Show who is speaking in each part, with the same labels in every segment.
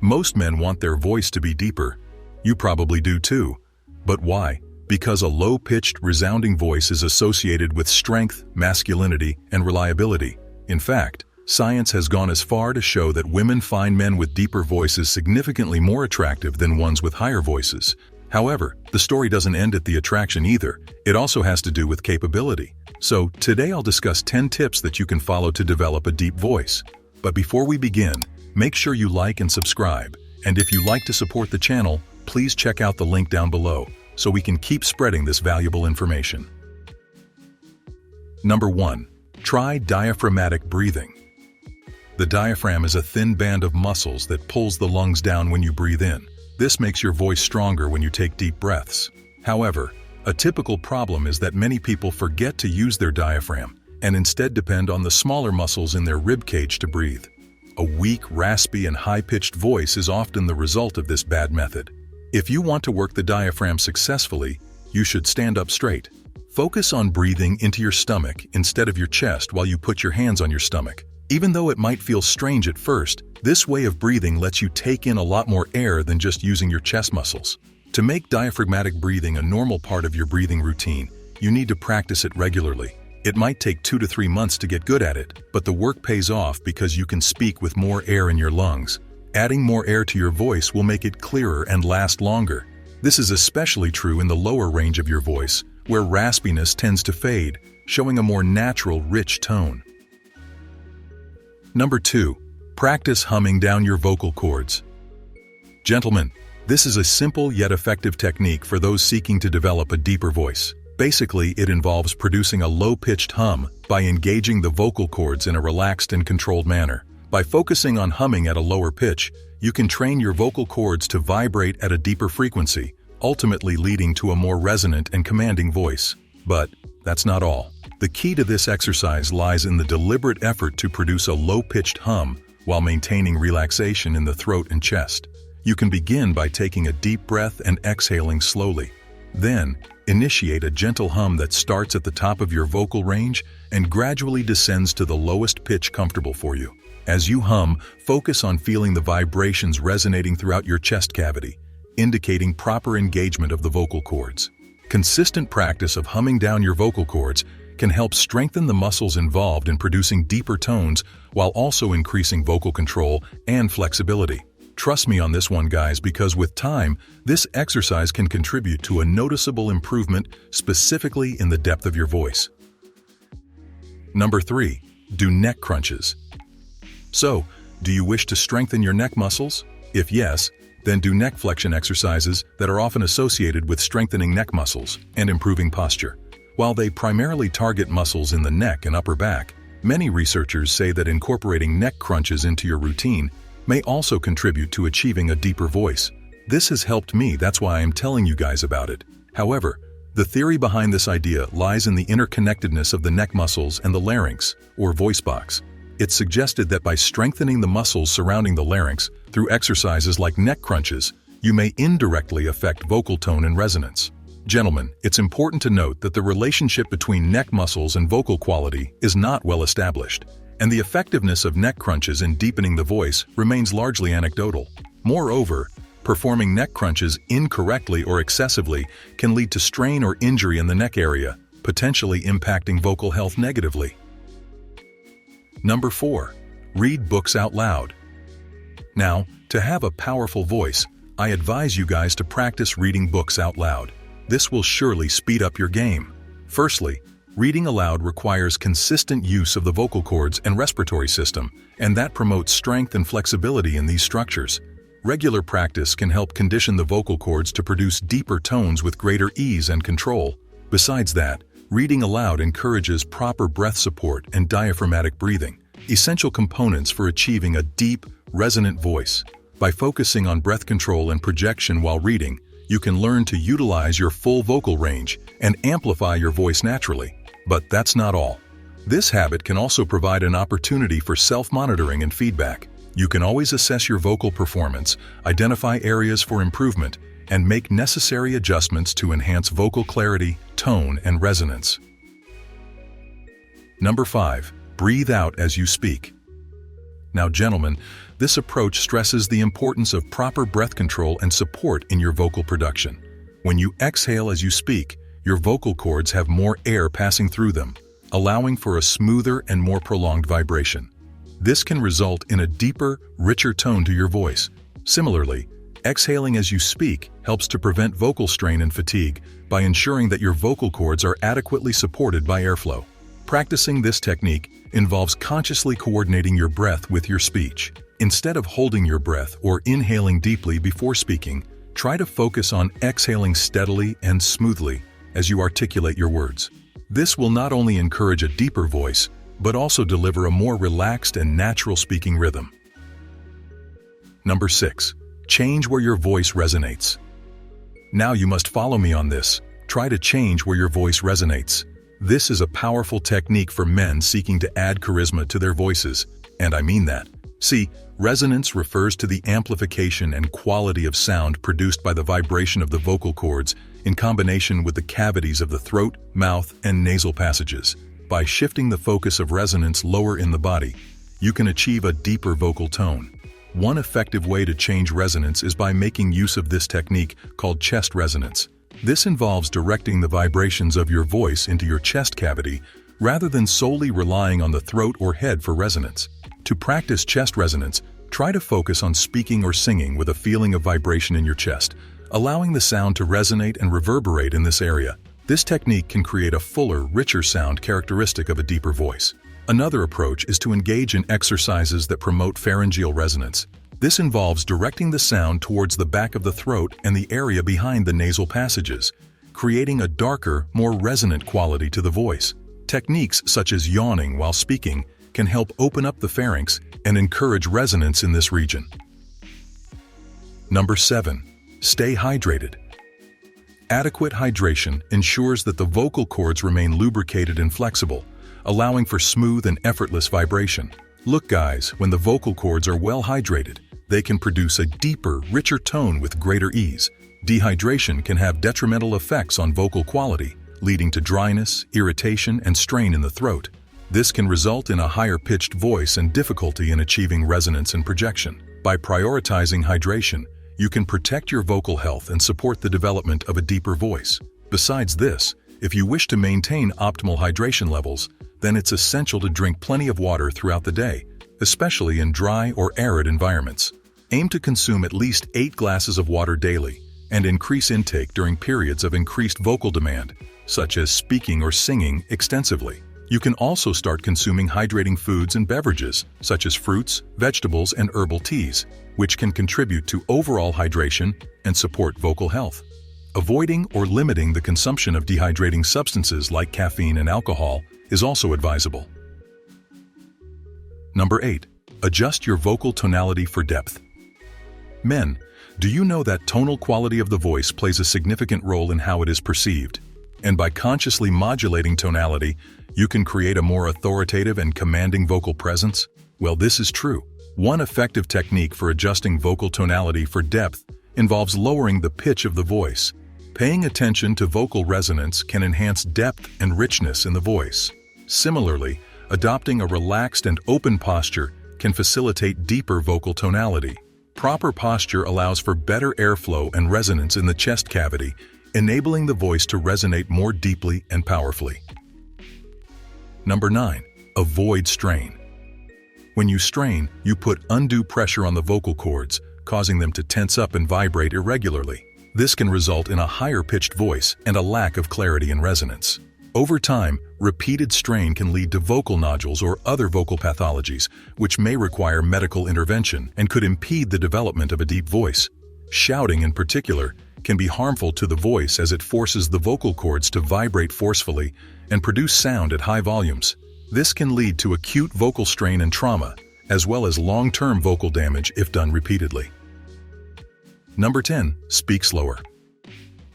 Speaker 1: Most men want their voice to be deeper. You probably do too. But why? Because a low-pitched, resounding voice is associated with strength, masculinity, and reliability. In fact, science has gone as far to show that women find men with deeper voices significantly more attractive than ones with higher voices. However, the story doesn't end at the attraction either. It also has to do with capability. So, today I'll discuss 10 tips that you can follow to develop a deep voice. But before we begin, make sure you like and subscribe. And if you like to support the channel, please check out the link down below so we can keep spreading this valuable information. Number 1. Try diaphragmatic breathing. The diaphragm is a thin band of muscles that pulls the lungs down when you breathe in. This makes your voice stronger when you take deep breaths. However, a typical problem is that many people forget to use their diaphragm and instead depend on the smaller muscles in their rib cage to breathe. A weak, raspy, and high-pitched voice is often the result of this bad method. If you want to work the diaphragm successfully, you should stand up straight. Focus on breathing into your stomach instead of your chest while you put your hands on your stomach. Even though it might feel strange at first, this way of breathing lets you take in a lot more air than just using your chest muscles. To make diaphragmatic breathing a normal part of your breathing routine, you need to practice it regularly. It might take 2 to 3 months to get good at it, but the work pays off because you can speak with more air in your lungs. Adding more air to your voice will make it clearer and last longer. This is especially true in the lower range of your voice, where raspiness tends to fade, showing a more natural, rich tone. Number 2. Practice humming down your vocal cords. Gentlemen, this is a simple yet effective technique for those seeking to develop a deeper voice. Basically, it involves producing a low-pitched hum by engaging the vocal cords in a relaxed and controlled manner. By focusing on humming at a lower pitch, you can train your vocal cords to vibrate at a deeper frequency, ultimately leading to a more resonant and commanding voice. But that's not all. The key to this exercise lies in the deliberate effort to produce a low-pitched hum while maintaining relaxation in the throat and chest. You can begin by taking a deep breath and exhaling slowly. Then, initiate a gentle hum that starts at the top of your vocal range and gradually descends to the lowest pitch comfortable for you. As you hum, focus on feeling the vibrations resonating throughout your chest cavity, indicating proper engagement of the vocal cords. Consistent practice of humming down your vocal cords can help strengthen the muscles involved in producing deeper tones while also increasing vocal control and flexibility. Trust me on this one, guys, because with time, this exercise can contribute to a noticeable improvement specifically in the depth of your voice. Number 3. Do neck crunches. So, do you wish to strengthen your neck muscles? If yes, then do neck flexion exercises that are often associated with strengthening neck muscles and improving posture. While they primarily target muscles in the neck and upper back, many researchers say that incorporating neck crunches into your routine may also contribute to achieving a deeper voice. This has helped me, that's why I'm telling you guys about it. However, the theory behind this idea lies in the interconnectedness of the neck muscles and the larynx, or voice box. It's suggested that by strengthening the muscles surrounding the larynx through exercises like neck crunches, you may indirectly affect vocal tone and resonance. Gentlemen, it's important to note that the relationship between neck muscles and vocal quality is not well established, and the effectiveness of neck crunches in deepening the voice remains largely anecdotal. Moreover, performing neck crunches incorrectly or excessively can lead to strain or injury in the neck area, potentially impacting vocal health negatively. Number 4. Read books out loud. Now, to have a powerful voice, I advise you guys to practice reading books out loud. This will surely speed up your game. Firstly, reading aloud requires consistent use of the vocal cords and respiratory system, and that promotes strength and flexibility in these structures. Regular practice can help condition the vocal cords to produce deeper tones with greater ease and control. Besides that, reading aloud encourages proper breath support and diaphragmatic breathing, essential components for achieving a deep, resonant voice. By focusing on breath control and projection while reading, you can learn to utilize your full vocal range and amplify your voice naturally. But that's not all. This habit can also provide an opportunity for self-monitoring and feedback. You can always assess your vocal performance, identify areas for improvement, and make necessary adjustments to enhance vocal clarity, tone, and resonance. Number 5. Breathe out as you speak. Now, gentlemen, this approach stresses the importance of proper breath control and support in your vocal production. When you exhale as you speak, your vocal cords have more air passing through them, allowing for a smoother and more prolonged vibration. This can result in a deeper, richer tone to your voice. Similarly, exhaling as you speak helps to prevent vocal strain and fatigue by ensuring that your vocal cords are adequately supported by airflow. Practicing this technique involves consciously coordinating your breath with your speech. Instead of holding your breath or inhaling deeply before speaking, try to focus on exhaling steadily and smoothly as you articulate your words. This will not only encourage a deeper voice, but also deliver a more relaxed and natural speaking rhythm. Number 6. Change where your voice resonates. Now you must follow me on this. Try to change where your voice resonates. This is a powerful technique for men seeking to add charisma to their voices, and I mean that. See, resonance refers to the amplification and quality of sound produced by the vibration of the vocal cords in combination with the cavities of the throat, mouth, and nasal passages. By shifting the focus of resonance lower in the body, you can achieve a deeper vocal tone. One effective way to change resonance is by making use of this technique called chest resonance. This involves directing the vibrations of your voice into your chest cavity rather than solely relying on the throat or head for resonance. To practice chest resonance, try to focus on speaking or singing with a feeling of vibration in your chest, allowing the sound to resonate and reverberate in this area. This technique can create a fuller, richer sound characteristic of a deeper voice. Another approach is to engage in exercises that promote pharyngeal resonance. This involves directing the sound towards the back of the throat and the area behind the nasal passages, creating a darker, more resonant quality to the voice. Techniques such as yawning while speaking can help open up the pharynx and encourage resonance in this region. Number 7. Stay hydrated. Adequate hydration ensures that the vocal cords remain lubricated and flexible, allowing for smooth and effortless vibration. Look guys, when the vocal cords are well hydrated, they can produce a deeper, richer tone with greater ease. Dehydration can have detrimental effects on vocal quality, leading to dryness, irritation, and strain in the throat. This can result in a higher-pitched voice and difficulty in achieving resonance and projection. By prioritizing hydration, you can protect your vocal health and support the development of a deeper voice. Besides this, if you wish to maintain optimal hydration levels, then it's essential to drink plenty of water throughout the day, especially in dry or arid environments. Aim to consume at least 8 glasses of water daily and increase intake during periods of increased vocal demand, such as speaking or singing extensively. You can also start consuming hydrating foods and beverages, such as fruits, vegetables, and herbal teas, which can contribute to overall hydration and support vocal health. Avoiding or limiting the consumption of dehydrating substances like caffeine and alcohol is also advisable. Number 8. Adjust your vocal tonality for depth. Men, do you know that tonal quality of the voice plays a significant role in how it is perceived? And by consciously modulating tonality, you can create a more authoritative and commanding vocal presence? Well, this is true. One effective technique for adjusting vocal tonality for depth involves lowering the pitch of the voice. Paying attention to vocal resonance can enhance depth and richness in the voice. Similarly, adopting a relaxed and open posture can facilitate deeper vocal tonality. Proper posture allows for better airflow and resonance in the chest cavity, enabling the voice to resonate more deeply and powerfully. Number 9. Avoid strain. When you strain, you put undue pressure on the vocal cords, causing them to tense up and vibrate irregularly. This can result in a higher-pitched voice and a lack of clarity and resonance. Over time, repeated strain can lead to vocal nodules or other vocal pathologies, which may require medical intervention and could impede the development of a deep voice. Shouting, in particular, can be harmful to the voice as it forces the vocal cords to vibrate forcefully and produce sound at high volumes. This can lead to acute vocal strain and trauma, as well as long-term vocal damage if done repeatedly. Number 10. Speak slower.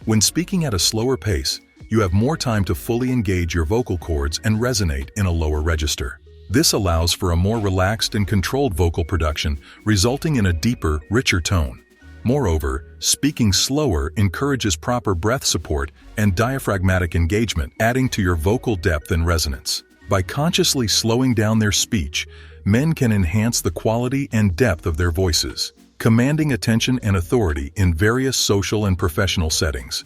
Speaker 1: When speaking at a slower pace, you have more time to fully engage your vocal cords and resonate in a lower register. This allows for a more relaxed and controlled vocal production, resulting in a deeper, richer tone. Moreover, speaking slower encourages proper breath support and diaphragmatic engagement, adding to your vocal depth and resonance. By consciously slowing down their speech, men can enhance the quality and depth of their voices, commanding attention and authority in various social and professional settings.